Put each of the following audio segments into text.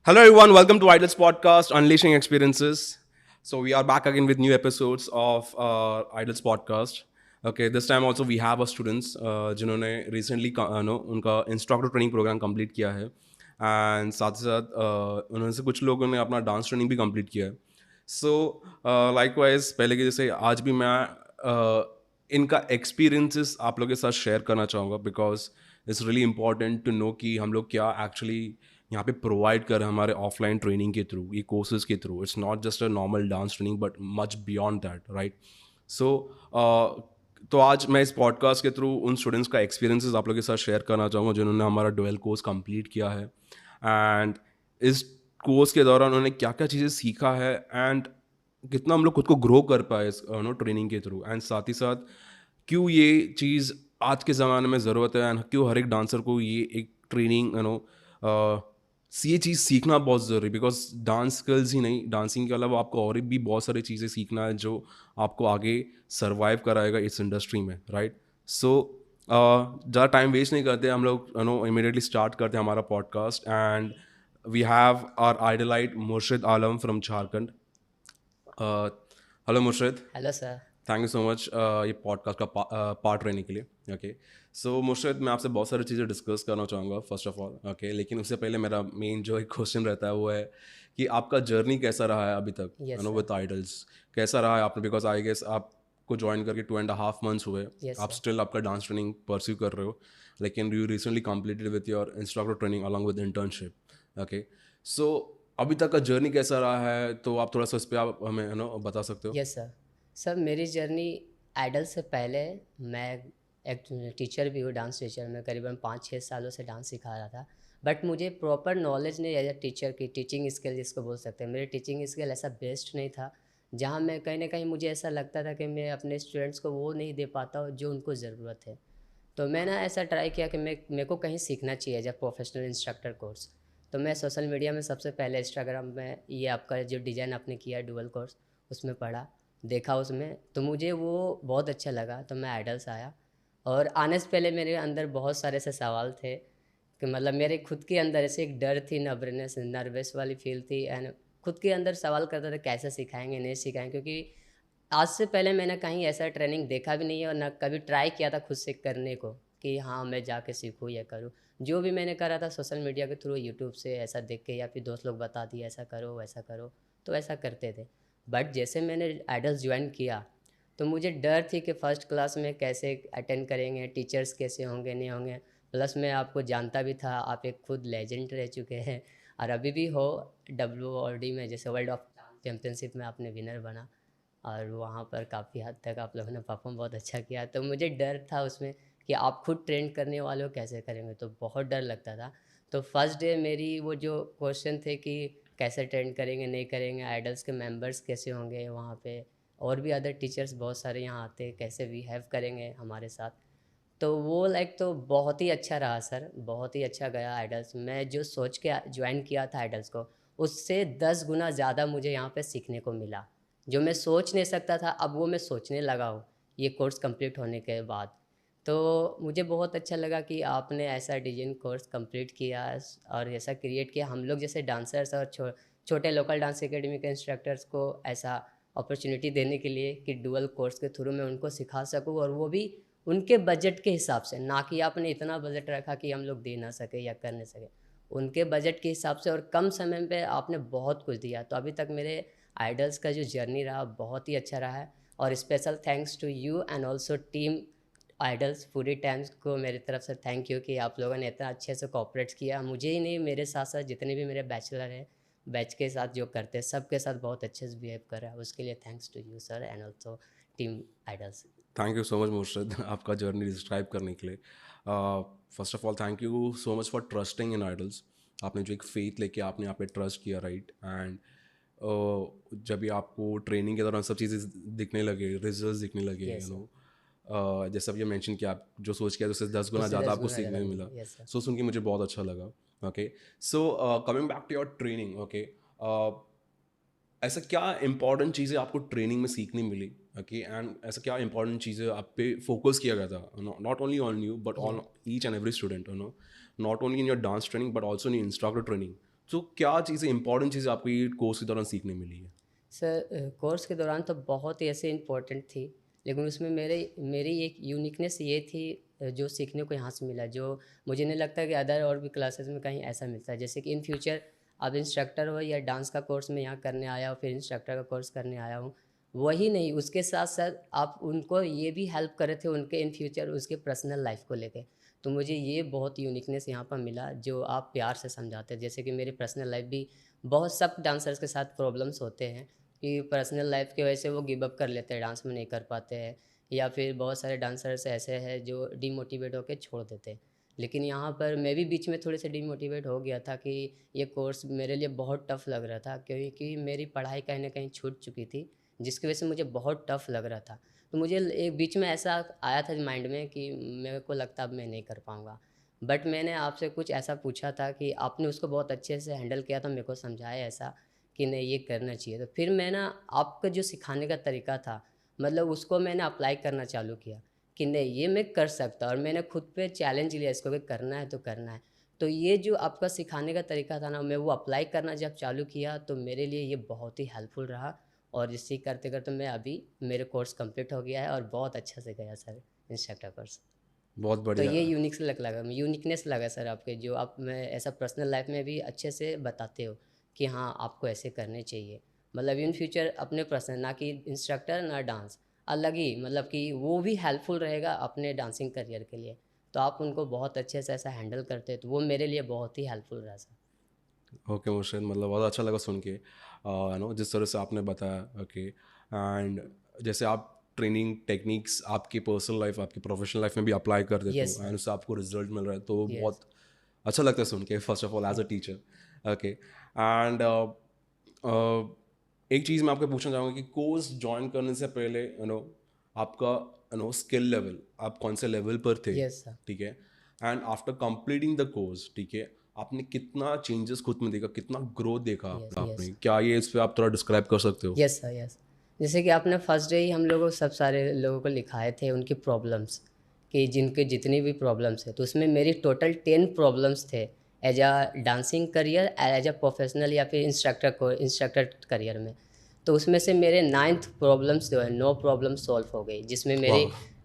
Hello, everyone. Welcome to Idols Podcast, Unleashing Experiences. So we are back again with new episodes of Idols Podcast. Okay, this time also we have a students जिन्होंने recently उनका instructor training programme complete किया है and साथ ही साथ उन्होंने से कुछ लोगों ने अपना डांस ट्रेनिंग भी कंप्लीट किया है. सो लाइकवाइज पहले के जैसे आज भी मैं इनका एक्सपीरियंसेस आप लोगों के साथ शेयर करना चाहूँगा because it's really important to know कि हम लोग क्या एक्चुअली यहाँ पे प्रोवाइड कर रहे हैं हमारे ऑफलाइन ट्रेनिंग के थ्रू, ये कोर्सेज के through. It's not just a normal dance training but much beyond that, right. So तो आज मैं इस पॉडकास्ट के थ्रू उन स्टूडेंट्स का एक्सपीरियंसेस आप लोगों के साथ शेयर करना चाहूँगा जिन्होंने हमारा डुअल कोर्स कंप्लीट किया है एंड इस कोर्स के दौरान उन्होंने क्या क्या चीज़ें सीखा है एंड कितना हम लोग खुद को ग्रो कर पाए इस ट्रेनिंग के थ्रू. एंड साथ ही साथ क्यों ये चीज़ आज के ज़माने में ज़रूरत है एंड क्यों हर एक डांसर को ये एक ट्रेनिंग ये चीज़ सीखना बहुत ज़रूरी. बिकॉज डांस स्किल्स ही नहीं, डांसिंग के अलावा आपको और भी बहुत सारी चीज़ें सीखना है जो आपको आगे सर्वाइव कराएगा इस इंडस्ट्री में, राइट. सो ज़्यादा टाइम वेस्ट नहीं करते, हम लोग इमीडिएटली स्टार्ट करते हैं हमारा podcast. And we have our idolite Murshid Alam from Jharkhand. Hello Murshid. Hello sir. Thank you so much ये पॉडकास्ट का पार्ट रहने के लिए. ओके, सो मुर्शिद, मैं आपसे बहुत सारी चीज़ें डिस्कस करना चाहूँगा फर्स्ट ऑफ ऑल. ओके, लेकिन उससे पहले मेरा मेन जो एक क्वेश्चन रहता है वो है कि आपका जर्नी कैसा रहा है अभी तक यस सर. With idols. कैसा रहा है आपने, बिकॉज आई गेस आपको ज्वाइन करके 2.5 months हुए. यस आप सर. स्टिल आपका डांस ट्रेनिंग परस्यू कर रहे हो, लेकिन you recently completed with your instructor training along with internship. Okay, so अभी तक का जर्नी कैसा रहा है, तो आप थोड़ा सा इस पर आप हमें बता सकते हो. Yes sir. सर मेरी जर्नी आइडल से पहले, मैं एक टीचर भी हूँ, डांस टीचर. मैं करीबन 5-6 सालों से डांस सिखा रहा था. बट मुझे प्रॉपर नॉलेज नहीं एज ए टीचर की, टीचिंग स्किल जिसको बोल सकते हैं. मेरी टीचिंग स्किल ऐसा बेस्ट नहीं था जहाँ मैं कहीं ना कहीं मुझे ऐसा लगता था कि मैं अपने स्टूडेंट्स को वो नहीं दे पाता हूँ जो उनको ज़रूरत है. तो मैंने ऐसा ट्राई किया कि मेरे को कहीं सीखना चाहिए as a professional instructor course. तो मैं सोशल मीडिया में सबसे पहले इंस्टाग्राम में ये आपका जो डिज़ाइन आपने किया डुअल कोर्स, उसमें पढ़ा, देखा उसमें, तो मुझे वो बहुत अच्छा लगा. तो मैं आइडल्स आया और आने से पहले मेरे अंदर बहुत सारे ऐसे सवाल थे कि मतलब मेरे खुद के अंदर ऐसे एक डर थी, नर्वस वाली फील थी. एंड खुद के अंदर सवाल करता था कैसे सिखाएंगे, नहीं सिखाएंगे, क्योंकि आज से पहले मैंने कहीं ऐसा ट्रेनिंग देखा भी नहीं है और ना कभी ट्राई किया था खुद से करने को कि हाँ मैं जाके सीखूँ या करूँ. जो भी मैंने करा था सोशल मीडिया के थ्रू, यूट्यूब से ऐसा देख के या फिर दोस्त लोग बता दिए ऐसा करो वैसा करो, तो ऐसा करते थे. बट जैसे मैंने आइडल्स ज्वाइन किया तो मुझे डर थी कि फ़र्स्ट क्लास में कैसे अटेंड करेंगे, टीचर्स कैसे होंगे नहीं होंगे. प्लस मैं आपको जानता भी था, आप एक खुद लेजेंड रह चुके हैं और अभी भी हो. WOD में जैसे वर्ल्ड ऑफ चैम्पियनशिप में आपने विनर बना और वहाँ पर काफ़ी हद तक आप लोगों ने परफॉर्म बहुत अच्छा किया. तो मुझे डर था उसमें कि आप खुद ट्रेन करने वाले हो, कैसे करेंगे, तो बहुत डर लगता था. तो फर्स्ट डे मेरी वो जो क्वेश्चन थे कि कैसे ट्रेन करेंगे नहीं करेंगे, आइडल्स के मेंबर्स कैसे होंगे वहाँ पे, और भी अदर टीचर्स बहुत सारे यहाँ आते हैं, कैसे बिहेव करेंगे हमारे साथ. तो वो लाइक तो बहुत ही अच्छा रहा सर, बहुत ही अच्छा गया आइडल्स. मैं जो सोच के ज्वाइन किया था आइडल्स को, उससे 10 गुना ज़्यादा मुझे यहाँ पे सीखने को मिला. जो मैं सोच नहीं सकता था अब वो मैं सोचने लगा हूँ ये कोर्स कंप्लीट होने के बाद. तो मुझे बहुत अच्छा लगा कि आपने ऐसा डिजाइन कोर्स कंप्लीट किया और ऐसा क्रिएट किया हम लोग जैसे डांसर्स और छोटे लोकल डांस एकेडमी के इंस्ट्रक्टर्स को ऐसा अपॉर्चुनिटी देने के लिए कि डुअल कोर्स के थ्रू मैं उनको सिखा सकूँ, और वो भी उनके बजट के हिसाब से, ना कि आपने इतना बजट रखा कि हम लोग दे ना सके या कर नहीं सके. उनके बजट के हिसाब से और कम समय पे आपने बहुत कुछ दिया. तो अभी तक मेरे आइडल्स का जो जर्नी रहा बहुत ही अच्छा रहा है. और special thanks to you and also team Idols पूरी टाइम्स को मेरी तरफ से थैंक यू कि आप लोगों ने इतना अच्छे से कोऑपरेट किया. मुझे ही नहीं, मेरे साथ साथ जितने भी मेरे बैचलर हैं, बैच के साथ जो करते हैं, सबके साथ बहुत अच्छे से बिहेव कर रहा है. उसके लिए thanks to you sir and also team Idols. Thank you so much Murshid आपका जर्नी डिस्क्राइब करने के लिए. First of all thank you so much for trusting in Idols. आपने जो एक फेथ लेके आपने यहाँ पे ट्रस्ट किया, राइट. एंड जब भी आपको ट्रेनिंग के दौरान सब चीज़ें दिखने लगे, रिजल्ट दिखने लगे, यस सर. जैसे अब ये मेंशन किया, आप जो सोच किया उससे 10 गुना उससे ज़्यादा 10 आपको गुना ज़्यादा सीखने को मिला. मिला. Yes sir. सो सुन के मुझे बहुत अच्छा लगा. Okay, so coming back to your training. Okay, ऐसा क्या इंपॉर्टेंट चीज़ें आपको ट्रेनिंग में सीखने मिली. ओके, एंड ऐसा क्या इंपॉर्टेंट चीज़ें आप पे फोकस किया गया था, not only on you but on each and every student, not only in your dance training but also in instructor training. तो क्या चीज़ें इंपॉर्टेंट चीज़ें आपको ये कोर्स के दौरान सीखने मिली है? सर कोर्स के दौरान तो बहुत ही ऐसे इम्पोर्टेंट थी, लेकिन उसमें मेरी एक यूनिकनेस ये थी, जो सीखने को यहाँ से मिला, जो मुझे नहीं लगता कि अदर और भी क्लासेस में कहीं ऐसा मिलता है। जैसे कि इन फ्यूचर आप इंस्ट्रक्टर हो या डांस का कोर्स मैं यहाँ करने आया हूँ, फिर इंस्ट्रक्टर का कोर्स करने आया हूँ, वही नहीं, उसके साथ साथ आप उनको ये भी हेल्प कर रहे थे उनके इन फ्यूचर उसके पर्सनल लाइफ को लेके। तो मुझे ये बहुत यूनिकनेस यहाँ पर मिला, जो आप प्यार से समझाते हैं। जैसे कि मेरी पर्सनल लाइफ भी, बहुत सब डांसर्स के साथ प्रॉब्लम्स होते हैं कि पर्सनल लाइफ की वजह से वो गिव अप कर लेते हैं, डांस में नहीं कर पाते हैं, या फिर बहुत सारे डांसर्स ऐसे हैं जो डीमोटिवेट होकर छोड़ देते हैं। लेकिन यहाँ पर मैं भी बीच में थोड़े से डीमोटिवेट हो गया था कि ये कोर्स मेरे लिए बहुत टफ़ लग रहा था, क्योंकि मेरी पढ़ाई कहीं ना कहीं छूट चुकी थी, जिसकी वजह से मुझे बहुत टफ़ लग रहा था। तो मुझे एक बीच में ऐसा आया था माइंड में कि मेरे को लगता अब मैं नहीं कर पाऊँगा। बट मैंने आपसे कुछ ऐसा पूछा था कि आपने उसको बहुत अच्छे से हैंडल किया था, मेरे को समझाया ऐसा कि नहीं ये करना चाहिए। तो फिर मैं ना, आपका जो सिखाने का तरीका था, मतलब उसको मैंने अप्लाई करना चालू किया कि नहीं ये मैं कर सकता, और मैंने खुद पे चैलेंज लिया इसको कि करना है तो करना है। तो ये जो आपका सिखाने का तरीका था ना, मैं वो अप्लाई करना जब चालू किया तो मेरे लिए ये बहुत ही हेल्पफुल रहा, और इसी करते करते मैं अभी, मेरे कोर्स कंप्लीट हो गया है और बहुत अच्छा से गया सर इंस्ट्रक्टर कोर्स। बहुत तो बढ़िया। ये यूनिकनेस लगा सर आपके, जो आप में ऐसा पर्सनल लाइफ में भी अच्छे से बताते हो कि हाँ आपको ऐसे करने चाहिए। मतलब इन फ्यूचर अपने पर्सनल, ना कि इंस्ट्रक्टर ना डांस, अलग ही, मतलब कि वो भी हेल्पफुल रहेगा अपने डांसिंग करियर के लिए। तो आप उनको बहुत अच्छे से ऐसा हैंडल करते हैं, तो वो मेरे लिए बहुत ही हेल्पफुल रहा सर। ओके मुर्शिद, मतलब बहुत अच्छा लगा सुन के, नो जिस तरह से आपने बताया। ओके, एंड जैसे आप ट्रेनिंग टेक्निक्स आपकी पर्सनल लाइफ, आपकी प्रोफेशनल लाइफ में भी अप्लाई कर देते यस हो एंड सर। उससे आपको रिजल्ट मिल रहा है, तो यस। बहुत अच्छा लगता है सुन के, first of all as a teacher. Okay, and एक चीज़ मैं आपको पूछना चाहूँगा कि कोर्स ज्वाइन करने से पहले आपका स्किल लेवल, आप कौन से लेवल पर थे, यस सर। ठीक है, and after completing the course, ठीक है, आपने कितना चेंजेस खुद में देखा, कितना ग्रोथ देखा यस। आपने, यस। क्या ये इस पे आप थोड़ा डिस्क्राइब कर सकते हो? Yes sir. यस। जैसे कि आपने फर्स्ट डे ही हम लोगों सब सारे लोगों को लिखाए थे उनकी प्रॉब्लम्स, कि जिनके जितनी भी प्रॉब्लम्स है, तो उसमें मेरी टोटल 10 प्रॉब्लम्स थे as a dancing career, as a professional या फिर इंस्ट्रक्टर करियर में। तो उसमें से मेरे 9th प्रॉब्लम्स जो है, 9 प्रॉब्लम सॉल्व हो गई, वाह।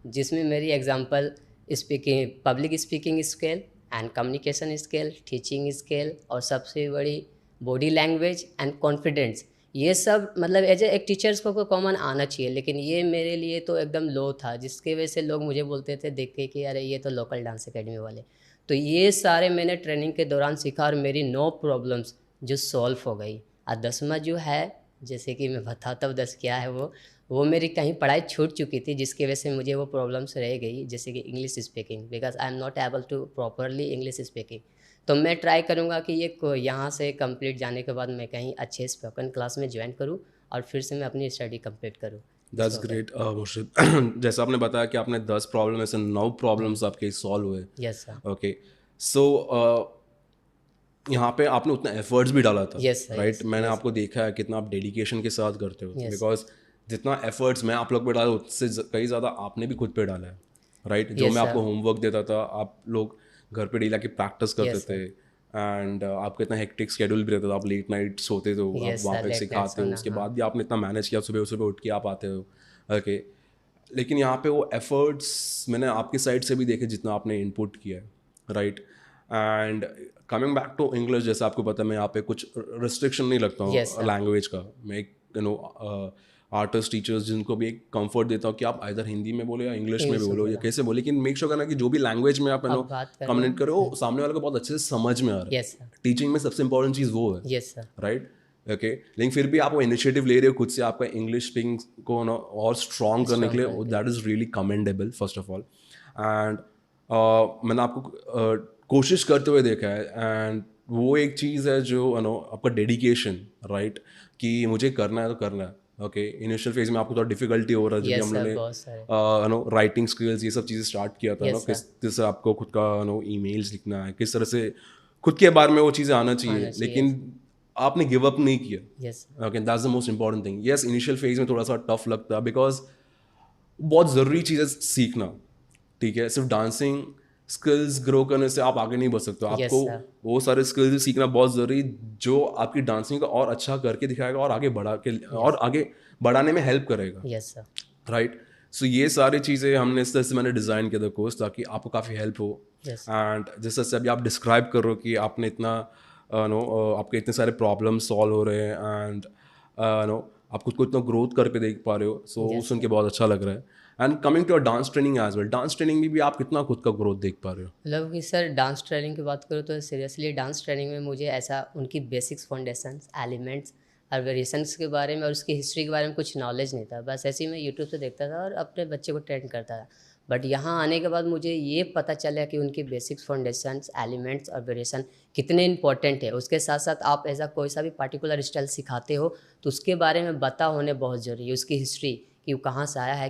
जिसमें मेरी example speaking, public speaking skill and communication skill, teaching skill, और सबसे बड़ी बॉडी लैंग्वेज एंड कॉन्फिडेंस। ये सब मतलब एज ए एक टीचर्स को कॉमन आना चाहिए, लेकिन ये मेरे लिए तो एकदम लो था, जिसके वजह से लोग मुझे बोलते थे देख के कि अरे ये तो लोकल डांस एकेडमी वाले। तो ये सारे मैंने ट्रेनिंग के दौरान सीखा, और मेरी 9 प्रॉब्लम्स जो सॉल्व हो गई। और 10वां जो है, जैसे कि मैं बताता हूँ 10 क्या है वो मेरी कहीं पढ़ाई छूट चुकी थी, जिसकी वजह से मुझे वो प्रॉब्लम्स रह गई, जैसे कि English speaking, because I am not able to properly English speaking. तो मैं ट्राई करूँगा कि ये यहाँ से कंप्लीट जाने के बाद मैं कहीं अच्छे स्पोकन क्लास में ज्वाइन करूँ, और फिर से मैं अपनी स्टडी कंप्लीट करूँ दैट्स इसको ग्रेट मुर्शिद। जैसे आपने बताया कि आपने 10 प्रॉब्लम में से 9 प्रॉब्लम्स आपके सॉल्व हुए। Yes sir. ओके, सो यहाँ पे आपने उतना एफर्ट्स भी डाला था, यस सर। राइट? यस। मैंने यस। आपको देखा है कितना आप डेडिकेशन के साथ करते हो, यस। बिकॉज जितना एफर्ट्स मैं आप लोग पे डाला उससे कहीं ज़्यादा आपने भी खुद पे डाला है, राइट? जो यस मैं सर। आपको होमवर्क देता था, आप लोग घर पे डेली आके प्रैक्टिस करते यस सर। थे, एंड आपका इतना हेक्टिक शेड्यूल भी रहता था, आप लेट नाइट सोते थे, आप यस वहाँ सर। पे लेट नाइट सिखाते हो, सोना, उसके हाँ। बाद भी आपने इतना मैनेज किया, सुबह सुबह उठ के आप आते हो। ओके, लेकिन यहाँ पे वो एफर्ट्स मैंने आपकी साइड से भी देखे जितना आपने इनपुट किया है, right? And coming back to English, जैसे आपको पता है मैं यहाँ पे कुछ रिस्ट्रिक्शन नहीं लगता यस हूँ सर। लैंग्वेज का। मैं एक आर्टिस्ट टीचर्स जिनको भी एक कंफर्ट देता हूँ कि आप इधर हिंदी में बोलो या इंग्लिश में भी इंग्लिश में बोलो या बोला, कैसे बोलो, लेकिन मेक श्योर करना कि जो भी लैंग्वेज में आप अब बात कर रहे कम्युनिकेट करो हो। सामने वाले को बहुत अच्छे से समझ में आ रहा है। Yes sir. टीचिंग में सबसे इंपॉर्टेंट चीज़ वो है, यस सर। राइट? ओके, लेकिन फिर भी आप वो इनिशिएटिव ले रहे हो खुद से आपका इंग्लिश स्पीकिंग को और स्ट्रॉन्ग करने के स्ट्रॉन्ग लिए, करने के लिए। That is really commendable first of all. And मैंने आपको कोशिश करते हुए देखा है, एंड वो एक चीज़ है जो आपका डेडिकेशन, राइट, कि मुझे करना है तो करना है। ओके, इनिशियल फेज में आपको थोड़ा डिफिकल्टी हो रहा है, जब भी यस हम लोगों सर, ने बहुत सारे। राइटिंग स्किल्स ये सब चीज़ें स्टार्ट किया था, यस किस सर। तरह से आपको खुद का ईमेल्स लिखना है, किस तरह से खुद के बारे में वो चीज़ें आना आना चाहिए, चाहिए। लेकिन आपने गिव अप नहीं किया। Yes. Okay, that's the most important thing. Yes, initial phase में थोड़ा सा टफ लगता है, बिकॉज बहुत ज़रूरी चीज़ है सीखना, ठीक है? सिर्फ डांसिंग स्किल्स ग्रो करने से आप आगे नहीं बढ़ सकते हो, यस आपको सर। वो सारे स्किल्स सीखना बहुत ज़रूरी, जो आपकी डांसिंग को और अच्छा करके दिखाएगा और आगे बढ़ा के और आगे बढ़ाने में हेल्प करेगा, यस सर। राइट? सो ये सारी चीज़ें हमने इस तरह से मैंने डिज़ाइन किया था कोर्स, ताकि आपको काफ़ी हेल्प हो। यस एंड जिस तरह से अभी आप डिस्क्राइब कर रहे हो कि आपने इतना नो आपके इतने सारे प्रॉब्लम सॉल्व हो रहे हैं, एंड नो आप खुद को इतना ग्रोथ करके देख पा रहे हो, सो Yes, सुन के बहुत अच्छा लग रहा है। And coming to dance training as well, dance training में भी आप कितना खुद का ग्रोथ देख पा रहे हो? मतलब कि सर डांस ट्रेनिंग की बात करूँ तो सीरियसली डांस ट्रेनिंग में मुझे ऐसा उनकी बेसिक्स फाउंडेशंस एलिमेंट्स और वेरिएशंस के बारे में और उसकी हिस्ट्री के बारे में कुछ नॉलेज नहीं था। बस ऐसे ही मैं यूट्यूब से देखता था और अपने बच्चे को ट्रेन करता था। बट यहाँ आने के बाद मुझे ये पता चला कि उनकी बेसिक्स फाउंडेशंस एलिमेंट्स और वेरिएशन कितने इंपॉर्टेंट है। उसके साथ साथ आप ऐसा कोई सा भी पार्टिकुलर स्टाइल सिखाते हो तो उसके बारे में पता होने बहुत ज़रूरी है। उसकी हिस्ट्री कि वो कहाँ से आया है,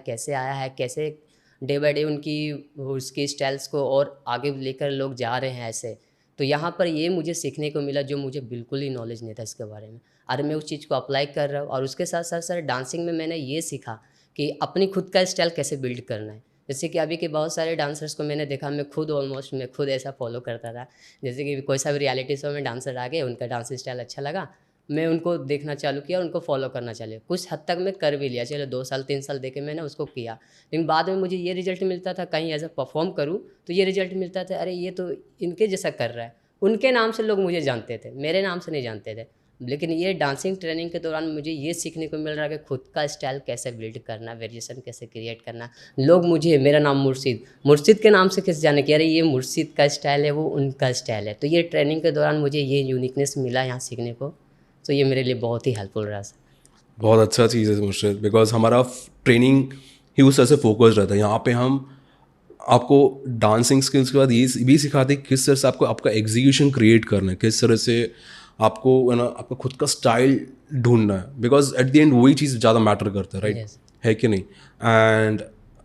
कैसे डे बाय डे उनकी उसकी स्टाइल्स को और आगे लेकर लोग जा रहे हैं ऐसे। तो यहाँ पर ये मुझे सीखने को मिला जो मुझे बिल्कुल ही नॉलेज नहीं था इसके बारे में, और मैं उस चीज़ को अप्लाई कर रहा हूँ। और उसके साथ साथ सर डांसिंग में मैंने ये सीखा कि अपनी खुद का स्टाइल कैसे बिल्ड करना है। जैसे कि अभी के बहुत सारे डांसर्स को मैंने देखा, मैं खुद ऐसा फॉलो करता था। जैसे कि कोई सा भी रियलिटी शो में डांसर आ गए, उनका डांस स्टाइल अच्छा लगा, मैं उनको देखना चालू किया, उनको फॉलो करना चालू किया। कुछ हद तक मैं कर भी लिया, चलो 2 साल 3 साल देके मैंने उसको किया। लेकिन बाद में मुझे ये रिजल्ट मिलता था, कहीं ऐसा परफॉर्म करूँ तो ये रिजल्ट मिलता था, अरे ये तो इनके जैसा कर रहा है। उनके नाम से लोग मुझे जानते थे, मेरे नाम से नहीं जानते थे। लेकिन ये डांसिंग ट्रेनिंग के दौरान मुझे ये सीखने को मिल रहा है कि खुद का स्टाइल कैसे बिल्ड करना, वेरिएशन कैसे क्रिएट करना। लोग मुझे, मेरा नाम मुर्शिद के नाम से कैसे जाने कि अरे ये मुर्शिद का स्टाइल है, वो उनका स्टाइल है। तो ये ट्रेनिंग के दौरान मुझे ये यूनिकनेस मिला यहाँ सीखने को, तो ये मेरे लिए बहुत ही हेल्पफुल रहा सर। बहुत अच्छा चीज़ है मुर्शिद, बिकॉज हमारा ट्रेनिंग ही उस तरह से फोकस रहता है। यहाँ पे हम आपको डांसिंग स्किल्स के बाद ये भी सिखाते हैं किस तरह से आपको आपका एग्जीक्यूशन क्रिएट करना है, किस तरह से आपको ना आपका खुद का स्टाइल ढूंढना है, बिकॉज एट द एंड वही चीज़ ज़्यादा मैटर करता है, राइट? Yes. है कि नहीं? एंड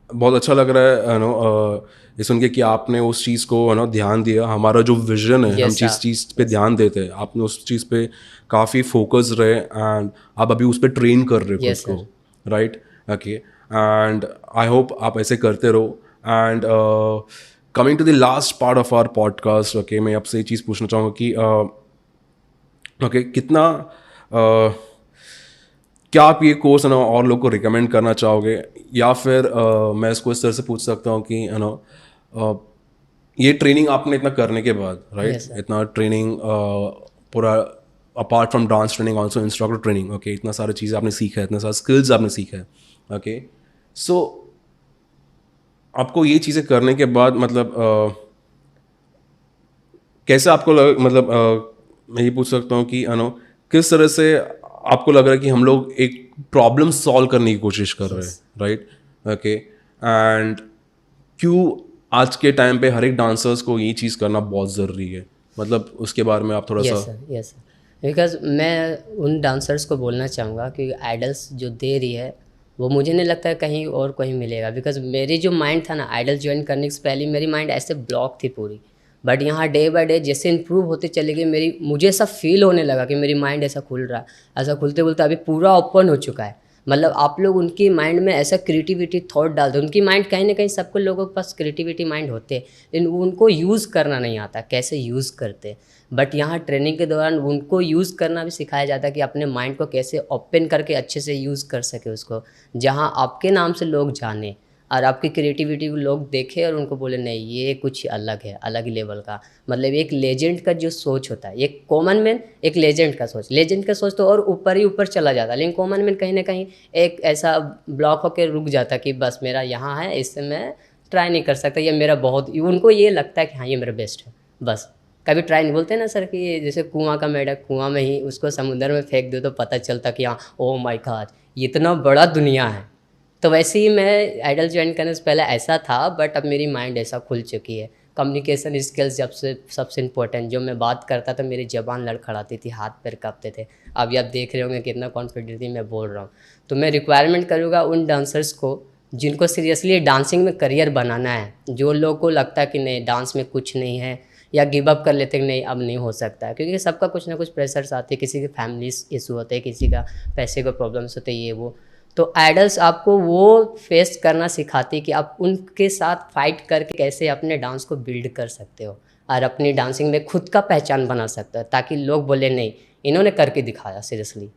बहुत अच्छा लग रहा है नो ये सुन के कि आपने उस चीज़ को नो ध्यान दिया। हमारा जो विजन है, हम Yes, जिस sir. चीज़ पे ध्यान देते हैं, आपने उस चीज़ पे काफ़ी फोकस रहे, एंड आप अभी उस पर ट्रेन कर रहे हो Yes, खुद को, right? Okay, and I hope आप ऐसे करते रहो। And coming to the last part of our podcast, okay, मैं आपसे ये चीज़ पूछना चाहूँगा कि ओके कितना क्या आप ये कोर्स है ना और लोग को रिकमेंड करना चाहोगे, या फिर मैं इसको इस तरह से पूछ सकता हूँ कि यू नो ये ट्रेनिंग आपने इतना करने के बाद, राइट, Yes, sir. इतना ट्रेनिंग पूरा apart from dance training also instructor training, okay, इतना सारी चीज़ें आपने सीखा है, इतना सारा स्किल्स आपने सीखा है, ओके, सो आपको ये चीज़ें करने के बाद मतलब कैसे आपको मतलब मैं ये पूछ सकता हूँ कि यू नो किस तरह से आपको लग रहा है कि हम लोग एक प्रॉब्लम सॉल्व करने की कोशिश कर रहे हैं, राइट? ओके, एंड क्यों आज के टाइम पे हर एक डांसर्स को ये चीज़ करना बहुत ज़रूरी है, मतलब उसके बारे में आप थोड़ा सा। यस सर, बिकॉज मैं उन डांसर्स को बोलना चाहूँगा कि आइडल्स जो दे रही है वो मुझे नहीं लगता है कहीं और कहीं मिलेगा। बिकॉज मेरी जो माइंड था ना, आइडल ज्वाइन करने से पहले मेरी माइंड ऐसे ब्लॉक थी पूरी। बट यहाँ डे बाय डे जैसे इंप्रूव होते चले गए, मुझे ऐसा फील होने लगा कि मेरी माइंड ऐसा खुल रहा है। ऐसा खुलते खुलते अभी पूरा ओपन हो चुका है। मतलब आप लोग उनकी माइंड में ऐसा क्रिएटिविटी थॉट डालते, उनकी माइंड कहीं ना कहीं सबको लोगों के पास क्रिएटिविटी माइंड होते हैं, लेकिन उनको यूज़ करना नहीं आता, कैसे यूज़ करते। बट यहाँ ट्रेनिंग के दौरान उनको यूज़ करना भी सिखाया जाता है कि अपने माइंड को कैसे ओपन करके अच्छे से यूज़ कर सके उसको, जहाँ आपके नाम से लोग जाने और आपकी क्रिएटिविटी को लोग देखें और उनको बोले नहीं ये कुछ अलग है, अलग ही लेवल का। मतलब एक लेजेंड का जो सोच होता है, एक कॉमन मैन एक लेजेंड का सोच तो और ऊपर ही ऊपर चला जाता है, लेकिन कॉमन मैन कहीं ना कहीं एक ऐसा ब्लॉक होकर रुक जाता कि बस मेरा यहाँ है, इससे मैं ट्राई नहीं कर सकता, ये मेरा बहुत, उनको ये लगता है कि हाँ ये मेरा बेस्ट है, बस कभी ट्राई नहीं। बोलते हैं ना सर कि जैसे कुआं का मेढक कुआं में ही, उसको समुद्र में फेंक दो तो पता चलता कि हाँ ओ माय गॉड इतना बड़ा दुनिया है। तो वैसे ही मैं आइडल ज्वाइन करने से पहले ऐसा था, बट अब मेरी माइंड ऐसा खुल चुकी है। कम्युनिकेशन स्किल्स जब से सबसे इम्पोर्टेंट, जो मैं बात करता था मेरी ज़बान लड़खड़ाती थी, हाथ पैर काँपते थे। अभी आप देख रहे होंगे कितना कॉन्फिडेंटली मैं बोल रहा हूँ। तो मैं रिक्वायरमेंट करूँगा उन डांसर्स को जिनको सीरियसली डांसिंग में करियर बनाना है, जो लोगों को लगता है कि नहीं डांस में कुछ नहीं है, या गिव अप कर लेते हैं कि नहीं अब नहीं हो सकता है, क्योंकि सबका कुछ ना कुछ प्रेशर्स आते हैं, किसी के फैमिली इशू होते हैं, किसी का पैसे का प्रॉब्लम्स होते हैं, ये वो। तो आइडल्स आपको वो फेस करना सिखाती कि आप उनके साथ फाइट करके कैसे अपने डांस को बिल्ड कर सकते हो। और अपनी डांसिंग में खुद का पहचान बना सकता है, ताकि लोग बोले नहीं इन्होंने करके दिखाया सीरियसली।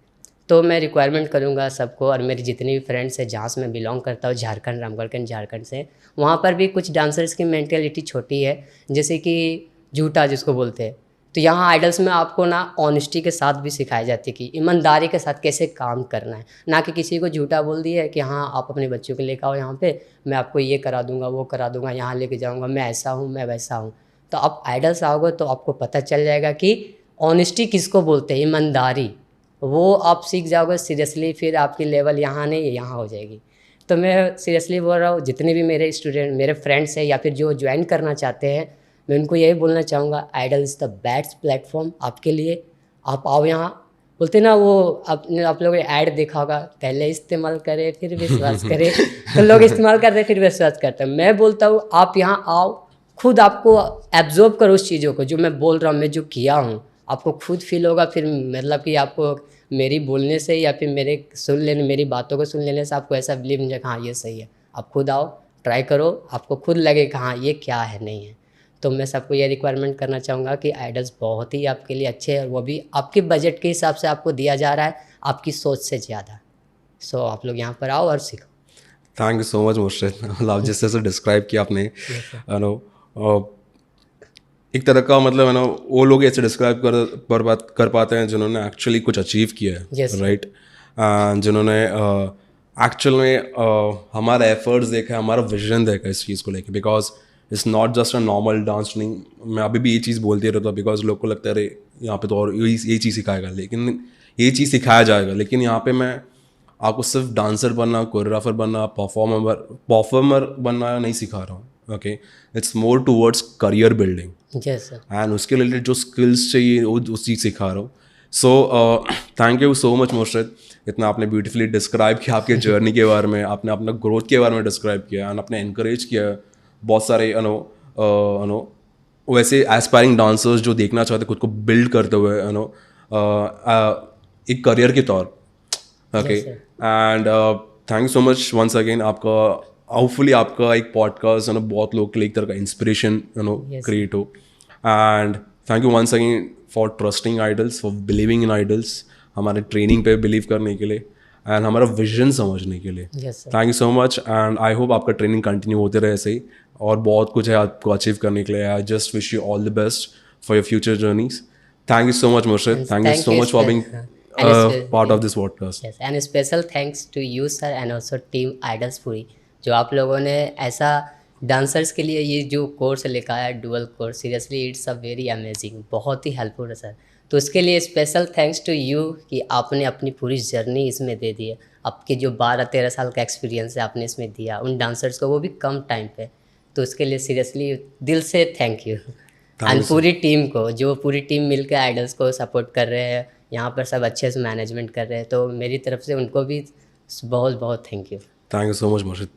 तो मैं रिक्वायरमेंट करूँगा सबको, और मेरी जितनी भी फ्रेंड्स हैं जहाँ से मैं बिलोंग करता हूँ, झारखंड, रामगढ़ झारखंड से, वहाँ पर भी कुछ डांसर्स की मेंटेलिटी छोटी है, जैसे कि झूठा जिसको बोलते हैं। तो यहाँ आइडल्स में आपको ना ऑनेस्टी के साथ भी सिखाई जाती है कि ईमानदारी के साथ कैसे काम करना है, ना कि किसी को झूठा बोल दिया है कि हाँ आप अपने बच्चों को लेकर आओ यहाँ पे, मैं आपको ये करा दूंगा वो करा दूंगा, यहाँ लेके जाऊँगा, मैं ऐसा हूँ मैं वैसा हूँ। तो आप आइडल्स आओगे तो आपको पता चल जाएगा कि ऑनेस्टी किसको बोलते हैं, ईमानदारी, वो आप सीख जाओगे सीरियसली, फिर आपकी लेवल यहाँ नहीं है यहाँ हो जाएगी। तो मैं सीरियसली बोल रहा हूँ, जितने भी मेरे स्टूडेंट मेरे फ्रेंड्स हैं या फिर जो ज्वाइन करना चाहते हैं, मैं उनको यही बोलना चाहूँगा, Idol is the best platform आपके लिए। आप आओ यहाँ, बोलते ना वो आपने आप लोगों ने ऐड देखा होगा, पहले इस्तेमाल करें फिर विश्वास करें। तो लोग इस्तेमाल करते हैं फिर विश्वास करते हैं। मैं बोलता हूँ आप यहाँ आओ, खुद आपको एब्जॉर्ब करो उस चीज़ों को जो मैं बोल रहा हूँ, मैं जो किया हूँ आपको खुद फील होगा। फिर मतलब कि आपको मेरी बोलने से या फिर मेरी बातों को सुन लेने से आपको ऐसा बिलीव नहीं, हाँ ये सही है। आप खुद आओ, ट्राई करो, आपको खुद लगे कि हाँ ये क्या है नहीं है। तो मैं सबको ये रिक्वायरमेंट करना चाहूँगा कि आइडल्स बहुत ही आपके लिए अच्छे हैं, और वो भी आपके बजट के हिसाब से आपको दिया जा रहा है, आपकी सोच से ज़्यादा। सो आप लोग यहाँ पर आओ और सीखो। थैंक यू सो मच मुर्शिद, मतलब जिस तरह से डिस्क्राइब किया आपने, यू नो एक तरह का मतलब है ना, वो लोग ऐसे डिस्क्राइब कर पाते हैं जिन्होंने एक्चुअली कुछ अचीव किया है, राइट, जिन्होंने एक्चुअल में हमारा एफर्ट्स देखा है, हमारा विजन देखा है इस चीज़ को लेके। Because it's not just a normal dance training. मैं अभी भी ये चीज़ बोलते रहता हूँ बिकॉज लोग को लगता है अरे यहाँ पे तो और ये चीज़ सिखाएगा, लेकिन ये चीज़ सिखाया जाएगा, लेकिन यहाँ पे मैं आपको सिर्फ डांसर बनना, कोरियोग्राफर बनना, परफॉर्मर बनना नहीं सिखा रहा हूँ। Okay, it's more towards career building and उसके रिलेटेड जो स्किल्स चाहिए वो उस चीज़ सिखा रहा हूँ। So thank you so much मुर्शिद, इतना आपने ब्यूटीफुली डिस्क्राइब किया आपके जर्नी के बारे में, आपने अपना ग्रोथ के बारे में डिस्क्राइब किया एंड आपने इनकरेज किया बहुत सारे वैसे एस्पायरिंग डांसर्स जो देखना चाहते खुद को बिल्ड करते हुए एक करियर के तौर। Okay, and thank you so much once again. आपका होपफुली आपका एक पॉडकास्ट बहुत लोग के लिए एक तरह का इंस्पिरेशन क्रिएट हो। And thank you once again for trusting Idols, for believing in Idols, हमारे ट्रेनिंग पे बिलीव करने के लिए एंड हमारा विजन समझने के लिए। Thank you so much and I hope आपका ट्रेनिंग कंटिन्यू होते रहे ऐसे ही, और बहुत कुछ है आपको अचीव करने के लिए। I just wish you all the best for your future journeys. Thank you so much Murshid, thank you so much for being part of this podcast. Yes, and special thanks to you sir and also team Idols पूरी, जो आप लोगों ने ऐसा dancers के लिए ये जो कोर्स लेकर आया, dual course, seriously it's a very amazing, बहुत ही हेल्पफुल है सर। तो उसके लिए स्पेशल थैंक्स टू यू कि आपने अपनी पूरी जर्नी इसमें दे दी है। आपके जो 12-13 साल का एक्सपीरियंस है आपने इसमें दिया उन डांसर्स को, वो भी कम टाइम पे। तो उसके लिए सीरियसली दिल से थैंक यू। एंड पूरी टीम को, जो पूरी टीम मिलकर आइडल्स को सपोर्ट कर रहे हैं, यहाँ पर सब अच्छे से मैनेजमेंट कर रहे हैं, तो मेरी तरफ से उनको भी बहुत बहुत thank you. Thank you so much मुर्शिद।